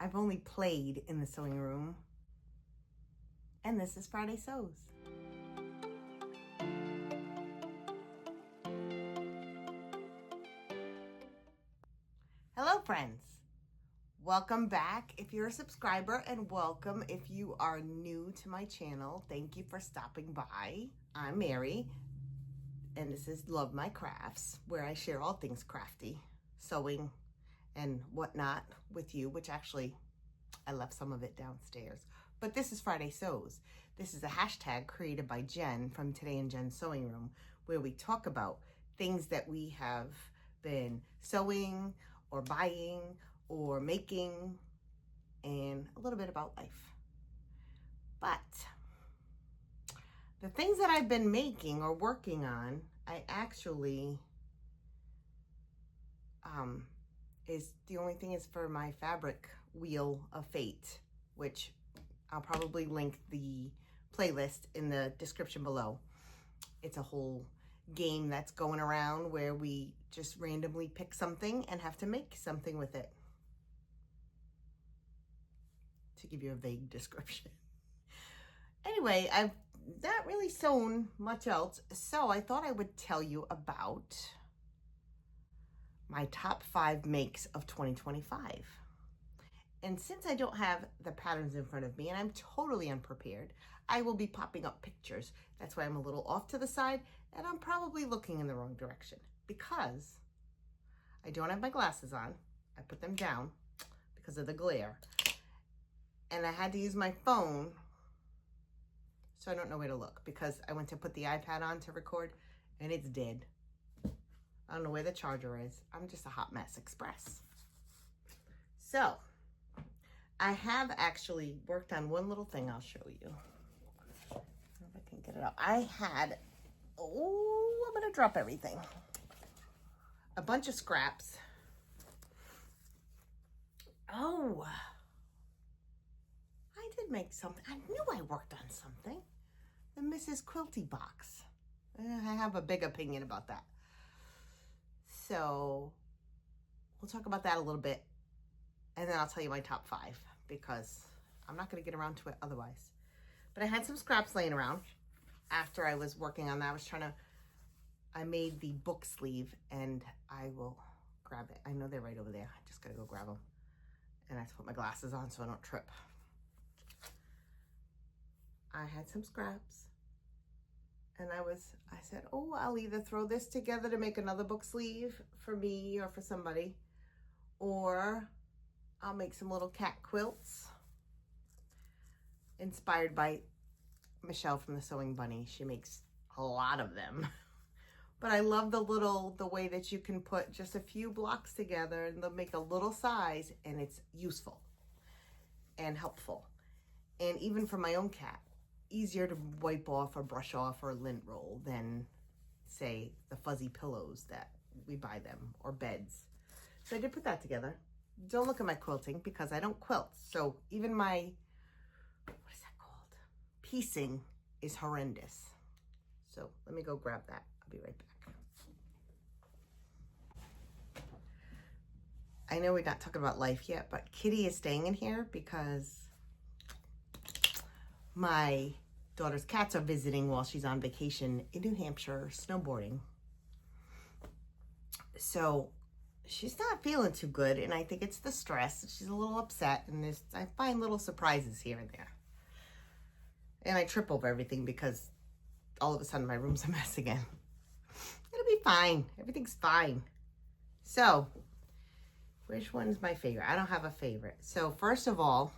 I've only played in the sewing room, and this is Fridaysews. Hello friends, welcome back if you're a subscriber, and welcome if you are new to my channel. Thank you for stopping by. I'm Mary, and this is Love My Crafts, where I share all things crafty, sewing, and whatnot with you, which actually I left some of it downstairs. But this is Fridaysews. This is a hashtag created by Jen from Today in Jen's Sewing Room, where we talk about things that we have been sewing or buying or making, and a little bit about life. But the things that I've been making or working on, I actually is the only thing is for my fabric wheel of fate, which I'll probably link the playlist in the description below. It's a whole game that's going around where we just randomly pick something and have to make something with it, to give you a vague description. Anyway, I've not really sewn much else, so I thought I would tell you about my top 5 makes of 2025. And since I don't have the patterns in front of me and I'm totally unprepared, I will be popping up pictures. That's why I'm a little off to the side and I'm probably looking in the wrong direction because I don't have my glasses on. I put them down because of the glare. And I had to use my phone, so I don't know where to look because I went to put the iPad on to record and it's dead. I don't know where the charger is. I'm just a hot mess express. So I have actually worked on one little thing I'll show you. I don't know if I can get it up. I had, I'm gonna drop everything. A bunch of scraps. Oh, I did make something. I knew I worked on something. The Mrs. Quilty box. I have a big opinion about that. So we'll talk about that a little bit, and then I'll tell you my top 5 because I'm not going to get around to it otherwise. But I had some scraps laying around after I was working on that. I made the book sleeve, and I will grab it. I know they're right over there. I just got to go grab them. And I have to put my glasses on so I don't trip. I had some scraps. And I said, oh, I'll either throw this together to make another book sleeve for me or for somebody, or I'll make some little cat quilts inspired by Michelle from the Sewing Bunny. She makes a lot of them. But I love the way that you can put just a few blocks together and they'll make a little size, and it's useful and helpful. And even for my own cat, easier to wipe off or brush off or lint roll than, say, the fuzzy pillows that we buy them, or beds. So I did put that together. Don't look at my quilting because I don't quilt. So even my, what is that called? Piecing is horrendous. So let me go grab that. I'll be right back. I know we're not talking about life yet, but Kitty is staying in here because my daughter's cats are visiting while she's on vacation in New Hampshire snowboarding. So she's not feeling too good, and I think it's the stress. She's a little upset, and I find little surprises here and there. And I trip over everything because all of a sudden my room's a mess again. It'll be fine. Everything's fine. So, which one's my favorite? I don't have a favorite. So first of all,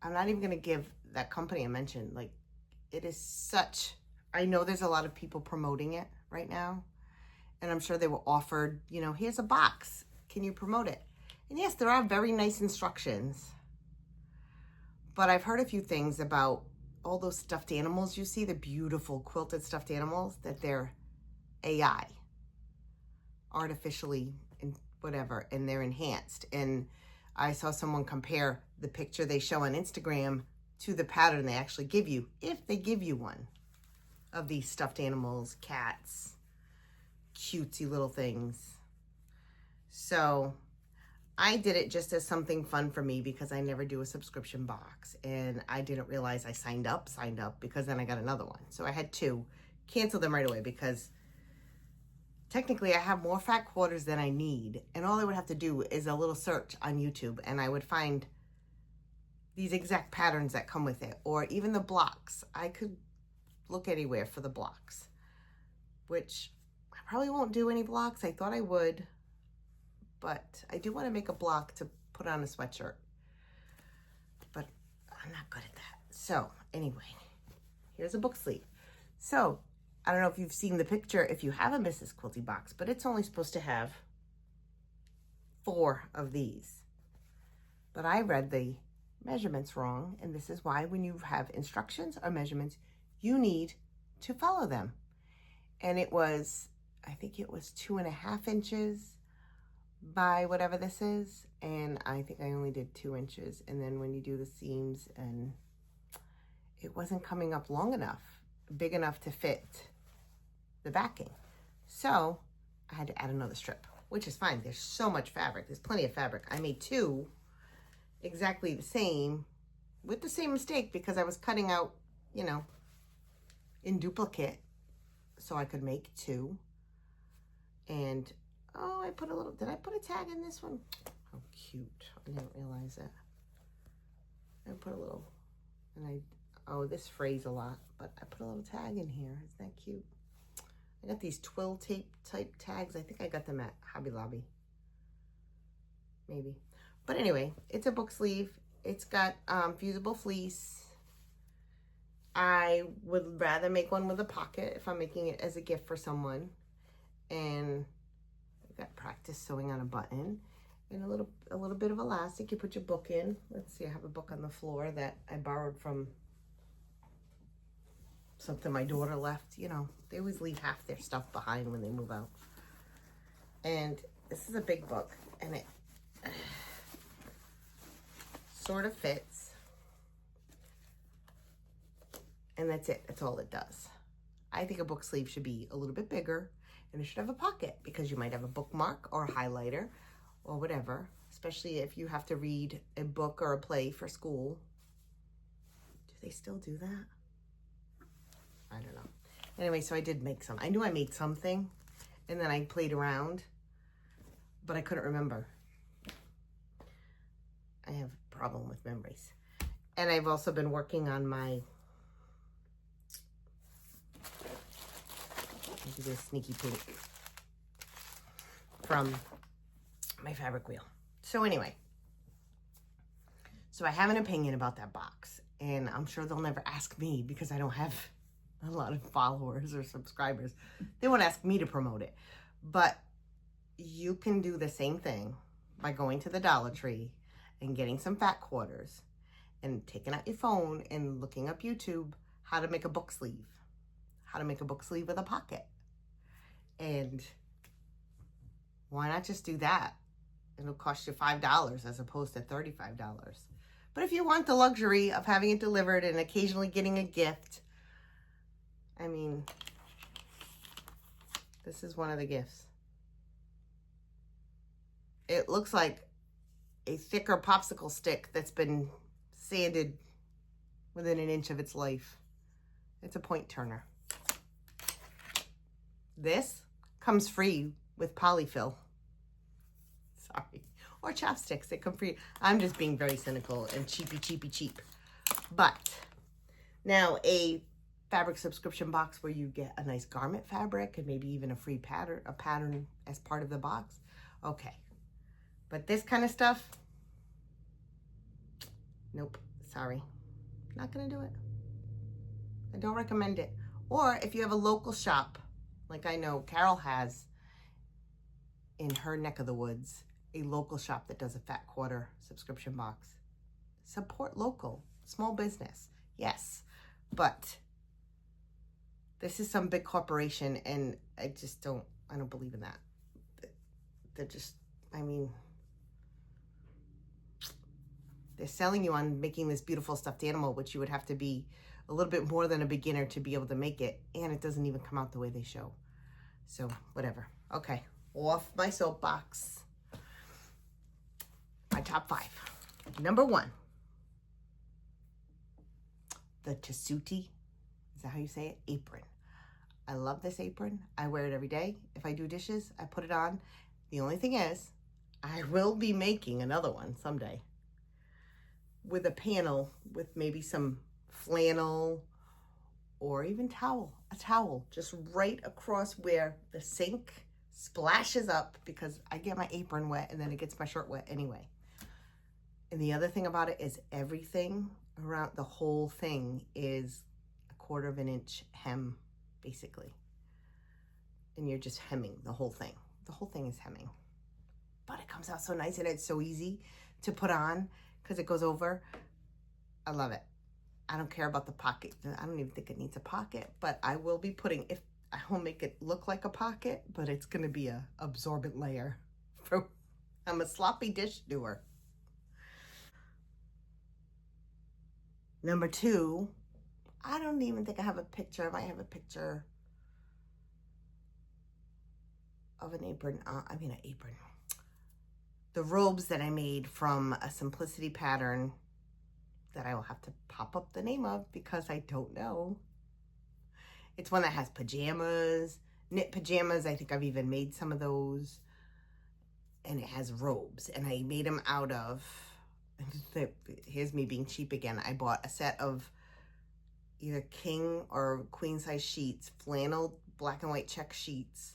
I'm not even going to give that company I mentioned. Like, it is I know there's a lot of people promoting it right now. And I'm sure they were offered, here's a box. Can you promote it? And yes, there are very nice instructions. But I've heard a few things about all those stuffed animals you see, the beautiful quilted stuffed animals, that they're AI, artificially, and whatever, and they're enhanced. And I saw someone compare the picture they show on Instagram to the pattern they actually give you, if they give you one, of these stuffed animals, cats, cutesy little things. So I did it just as something fun for me because I never do a subscription box. And I didn't realize I signed up because then I got another one. So I had two. Cancel them right away because technically I have more fat quarters than I need. And all I would have to do is a little search on YouTube and I would find these exact patterns that come with it. Or even the blocks. I could look anywhere for the blocks, which I probably won't do any blocks. I thought I would. But I do want to make a block to put on a sweatshirt. But I'm not good at that. So anyway, here's a book sleeve. So I don't know if you've seen the picture if you have a Mrs. Quilty box, but it's only supposed to have 4 of these. But I read the measurements wrong. And this is why when you have instructions or measurements, you need to follow them. And it was, I think it was 2.5 inches by whatever this is, and I think I only did 2 inches. And then when you do the seams, and it wasn't coming up long enough, big enough to fit the backing, so I had to add another strip, which is fine. There's so much fabric, there's plenty of fabric. I made 2 exactly the same with the same mistake because I was cutting out, you know, in duplicate so I could make 2. And oh, I put a little, did I put a tag in this one? How cute. I didn't realize that. I put a little, and oh, this frays a lot, but I put a little tag in here. Isn't that cute? I got these twill tape type tags. I think I got them at Hobby Lobby. Maybe. But anyway, it's a book sleeve. It's got fusible fleece. I would rather make one with a pocket if I'm making it as a gift for someone. And got practice sewing on a button and a little bit of elastic. You put your book in. Let's see, I have a book on the floor that I borrowed from something my daughter left. You know, they always leave half their stuff behind when they move out. And this is a big book, and it sort of fits. And that's it. That's all it does. I think a book sleeve should be a little bit bigger. And it should have a pocket because you might have a bookmark or a highlighter or whatever, especially if you have to read a book or a play for school. Do they still do that? I don't know. Anyway, so I did make some. I knew I made something and then I played around, but I couldn't remember. I have a problem with memories. And I've also been working on my, do this sneaky peek from my fabric wheel. So anyway, so I have an opinion about that box, and I'm sure they'll never ask me because I don't have a lot of followers or subscribers. They won't ask me to promote it, but you can do the same thing by going to the Dollar Tree and getting some fat quarters and taking out your phone and looking up YouTube how to make a book sleeve, how to make a book sleeve with a pocket. And why not just do that? It'll cost you $5 as opposed to $35. But if you want the luxury of having it delivered and occasionally getting a gift, I mean, this is one of the gifts. It looks like a thicker popsicle stick that's been sanded within an inch of its life. It's a point turner. This comes free with polyfill. Sorry. Or chopsticks. They come free. I'm just being very cynical and cheap. But now a fabric subscription box where you get a nice garment fabric and maybe even a free pattern as part of the box. Okay. But this kind of stuff, nope. Sorry. Not going to do it. I don't recommend it. Or if you have a local shop, like I know Carole has in her neck of the woods, a local shop that does a fat quarter subscription box. Support local, small business, yes. But this is some big corporation and I don't believe in that. They're just, I mean, they're selling you on making this beautiful stuffed animal, which you would have to be a little bit more than a beginner to be able to make it, and it doesn't even come out the way they show. So whatever. Okay, off my soapbox. my top 5. Number 1, the Tessuti, is that how you say it? Apron. I love this apron. I wear it every day. If I do dishes, I put it on. The only thing is, I will be making another one someday with a panel with maybe some flannel or even a towel just right across where the sink splashes up, because I get my apron wet and then it gets my shirt wet anyway. And the other thing about it is everything around the whole thing is 1/4 of an inch hem, basically. And you're just hemming the whole thing. The whole thing is hemming. But it comes out so nice and it's so easy to put on because it goes over. I love it. I don't care about the pocket. I don't even think it needs a pocket, but I will be putting, if I will make it look like a pocket, but it's going to be a absorbent layer. I'm a sloppy dish doer. Number 2, I don't even think I have a picture. I might have a picture of an apron. An apron. The robes that I made from a Simplicity pattern that I will have to pop up the name of because I don't know. It's one that has pajamas, knit pajamas. I think I've even made some of those. And it has robes. And I made them out of, here's me being cheap again. I bought a set of either king or queen size sheets, flannel black and white check sheets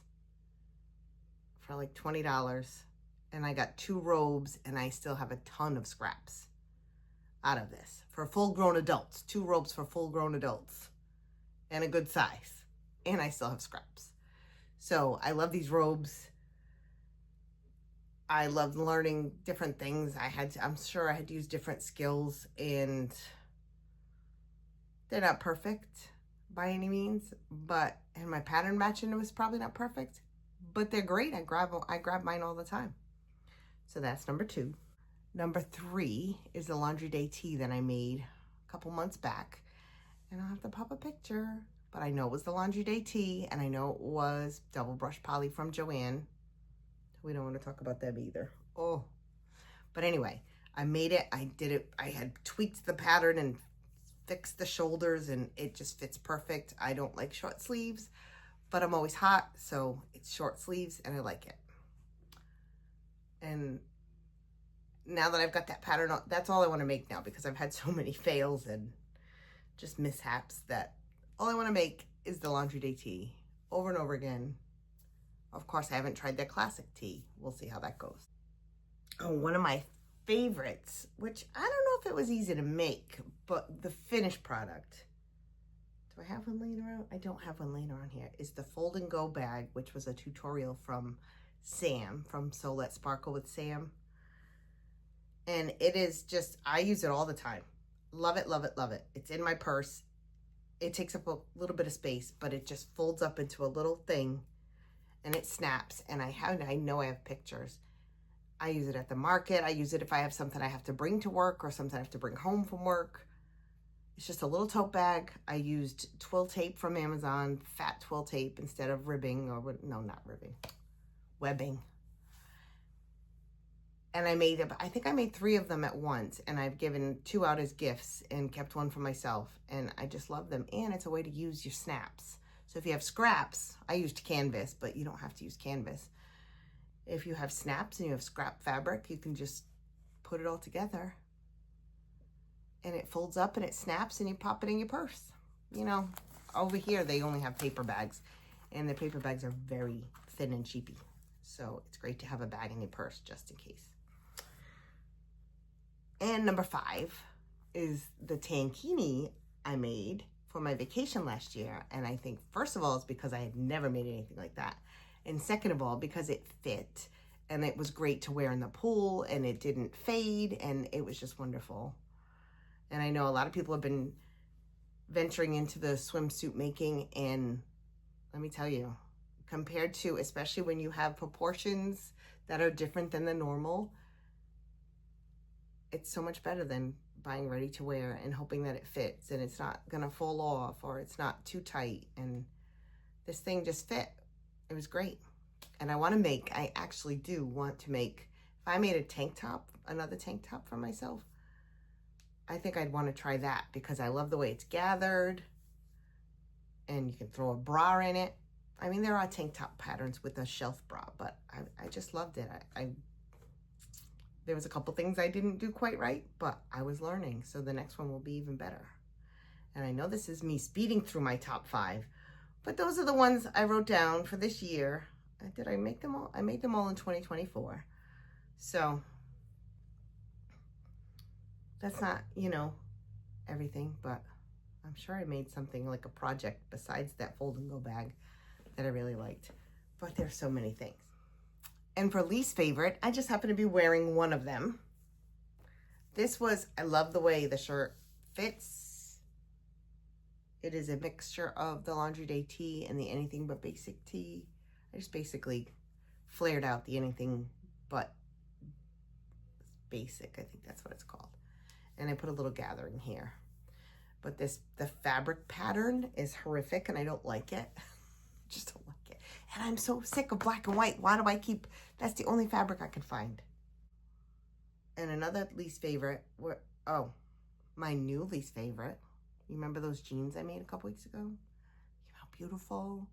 for like $20. And I got 2 robes and I still have a ton of scraps out of this for full grown adults. 2 robes for full grown adults and a good size. And I still have scraps. So I love these robes. I love learning different things. I'm sure I had to use different skills, and they're not perfect by any means, and my pattern matching was probably not perfect, but they're great. I grab mine all the time. So that's number 2. Number 3 is the laundry day tee that I made a couple months back, and I'll have to pop a picture, but I know it was the laundry day tee, and I know it was double brush poly from Joann. We don't want to talk about them either. Oh, but anyway, I made it. I did it. I had tweaked the pattern and fixed the shoulders, and it just fits perfect. I don't like short sleeves, but I'm always hot, so it's short sleeves and I like it. And now that I've got that pattern, that's all I want to make now, because I've had so many fails and just mishaps that all I want to make is the laundry day tee over and over again. Of course, I haven't tried their classic tee. We'll see how that goes. Oh, one of my favorites, which I don't know if it was easy to make, but the finished product. Do I have one laying around? I don't have one laying around here. Is the Fold and Go bag, which was a tutorial from Sam, from So Let's Sparkle with Sam. And it is just, I use it all the time. Love it, love it, love it. It's in my purse. It takes up a little bit of space, but it just folds up into a little thing and it snaps. And I know I have pictures. I use it at the market. I use it if I have something I have to bring to work or something I have to bring home from work. It's just a little tote bag. I used twill tape from Amazon, fat twill tape instead of ribbing, or no, not ribbing, webbing. And I think I made 3 of them at once, and I've given 2 out as gifts and kept 1 for myself. And I just love them. And it's a way to use your snaps. So if you have scraps, I used canvas, but you don't have to use canvas. If you have snaps and you have scrap fabric, you can just put it all together and it folds up and it snaps and you pop it in your purse. You know, over here, they only have paper bags, and the paper bags are very thin and cheapy. So it's great to have a bag in your purse just in case. And number 5 is the tankini I made for my vacation last year. And I think, first of all, it's because I had never made anything like that. And second of all, because it fit and it was great to wear in the pool and it didn't fade and it was just wonderful. And I know a lot of people have been venturing into the swimsuit making, and let me tell you, compared to, especially when you have proportions that are different than the normal, it's so much better than buying ready to wear and hoping that it fits and it's not gonna fall off or it's not too tight. And this thing just fit. It was great. And I actually do want to make If I made a tank top, another tank top for myself, I think I'd want to try that because I love the way it's gathered and you can throw a bra in it. I mean, there are tank top patterns with a shelf bra, but I just loved it. There was a couple things I didn't do quite right, but I was learning. So the next one will be even better. And I know this is me speeding through my top 5, but those are the ones I wrote down for this year. Did I make them all? I made them all in 2024. So that's not, you know, everything, but I'm sure I made something like a project besides that fold and go bag that I really liked. But there's so many things. And for least favorite, I just happen to be wearing one of them. This was, I love the way the shirt fits. It is a mixture of the Laundry Day tee and the Anything But Basic tee. I just basically flared out the Anything But Basic, I think that's what it's called. And I put a little gathering here. But the fabric pattern is horrific and I don't like it. Just don't like it. And I'm so sick of black and white. Why do I keep, that's the only fabric I can find. And another least favorite, my new least favorite. You remember those jeans I made a couple weeks ago? Came out beautiful.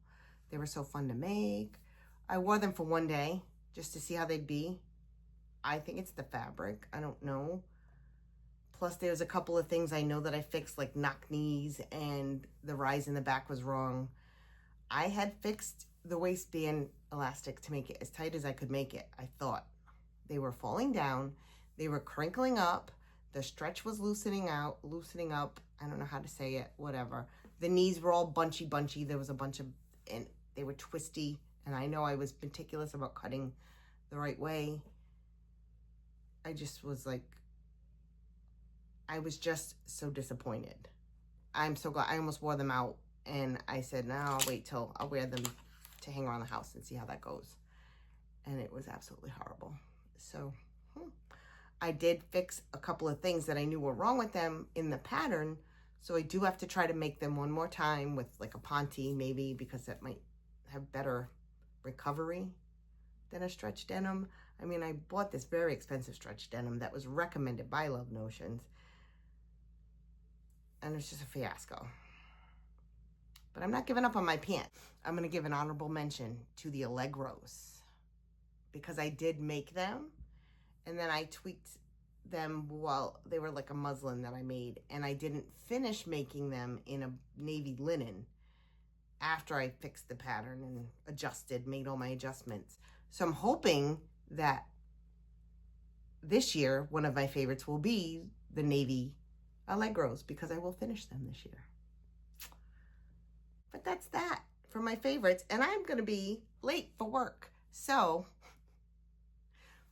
They were so fun to make. I wore them for one day just to see how they'd be. I think it's the fabric. I don't know. Plus there's a couple of things I know that I fixed, like knock knees and the rise in the back was wrong. I had fixed the waistband elastic to make it as tight as I could make it. I thought they were falling down. They were crinkling up. The stretch was loosening up. I don't know how to say it, whatever. The knees were all bunchy. There was a bunch of, and they were twisty. And I know I was meticulous about cutting the right way. I just was like, I was just so disappointed. I'm so glad. I almost wore them out. And I said, no, I'll wait till I'll wear them to hang around the house and see how that goes. And it was absolutely horrible. So I did fix a couple of things that I knew were wrong with them in the pattern. So I do have to try to make them one more time with like a ponte maybe, because that might have better recovery than a stretch denim. I mean, I bought this very expensive stretch denim that was recommended by Love Notions. And it's just a fiasco. But I'm not giving up on my pants. I'm going to give an honorable mention to the Allegros because I did make them and then I tweaked them while they were like a muslin that I made, and I didn't finish making them in a navy linen after I fixed the pattern and made all my adjustments. So I'm hoping that this year, one of my favorites will be the navy Allegros because I will finish them this year. But that's that for my favorites. And I'm going to be late for work. So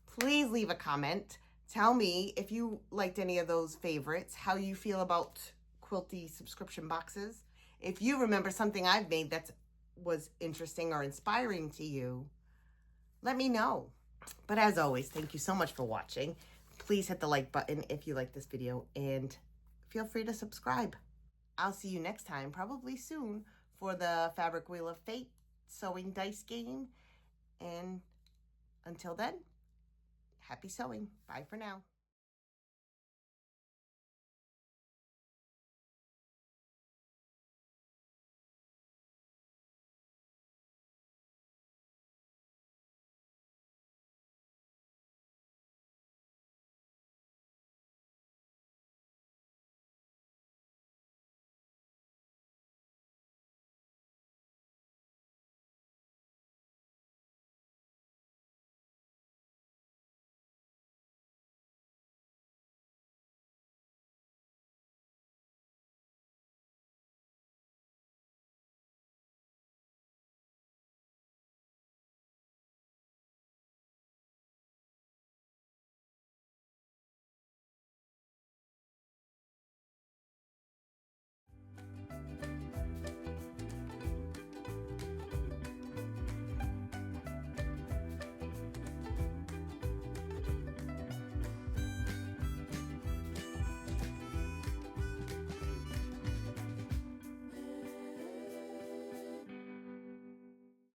please leave a comment. Tell me if you liked any of those favorites, how you feel about quilty subscription boxes. If you remember something I've made that was interesting or inspiring to you, let me know. But as always, thank you so much for watching. Please hit the like button if you like this video and feel free to subscribe. I'll see you next time, probably soon, for the Fabric Wheel of Fate sewing dice game. And until then, happy sewing. Bye for now.